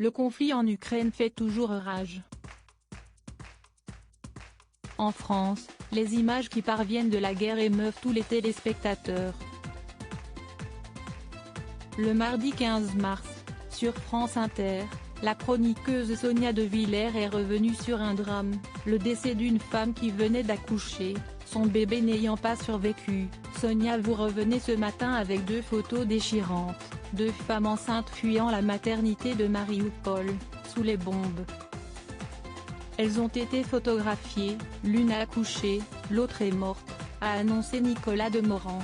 Le conflit en Ukraine fait toujours rage. En France, les images qui parviennent de la guerre émeuvent tous les téléspectateurs. Le mardi 15 mars, sur France Inter, la chroniqueuse Sonia De Villers est revenue sur un drame, le décès d'une femme qui venait d'accoucher, son bébé n'ayant pas survécu. Sonia vous revenait ce matin avec deux photos déchirantes, deux femmes enceintes fuyant la maternité de Marioupol, sous les bombes. Elles ont été photographiées, l'une a accouché, l'autre est morte, a annoncé Nicolas Demorand.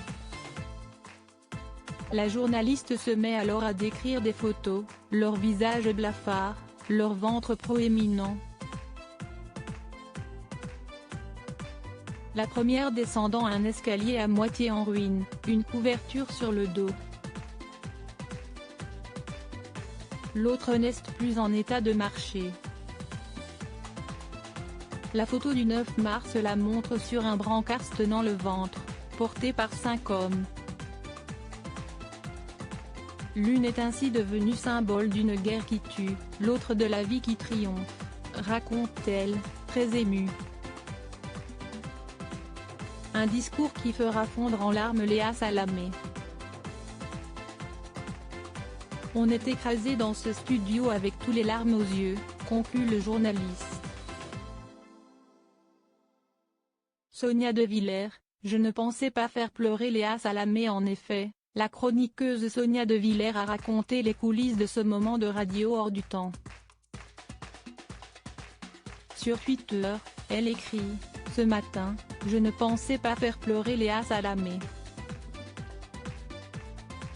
La journaliste se met alors à décrire des photos, leur visage blafard, leur ventre proéminent. La première descendant un escalier à moitié en ruine, une couverture sur le dos. L'autre n'est plus en état de marcher. La photo du 9 mars la montre sur un brancard tenant le ventre, porté par 5 hommes. L'une est ainsi devenue symbole d'une guerre qui tue, l'autre de la vie qui triomphe, raconte-t-elle, très émue. Un discours qui fera fondre en larmes Léa Salamé. On est écrasé dans ce studio avec tous les larmes aux yeux, conclut le journaliste. Sonia De Villers, je ne pensais pas faire pleurer Léa Salamé. En effet, la chroniqueuse Sonia De Villers a raconté les coulisses de ce moment de radio hors du temps. Sur Twitter, elle écrit « Ce matin, je ne pensais pas faire pleurer Léa Salamé.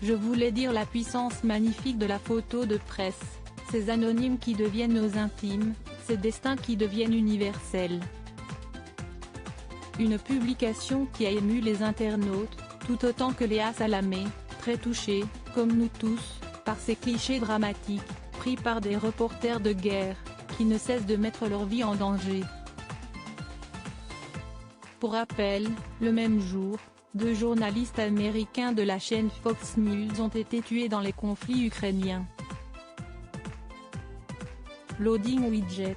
Je voulais dire la puissance magnifique de la photo de presse, ces anonymes qui deviennent nos intimes, ces destins qui deviennent universels. » Une publication qui a ému les internautes, tout autant que Léa Salamé, très touchée, comme nous tous, par ces clichés dramatiques, pris par des reporters de guerre, qui ne cessent de mettre leur vie en danger. Pour rappel, le même jour, 2 journalistes américains de la chaîne Fox News ont été tués dans les conflits ukrainiens. Loading widget.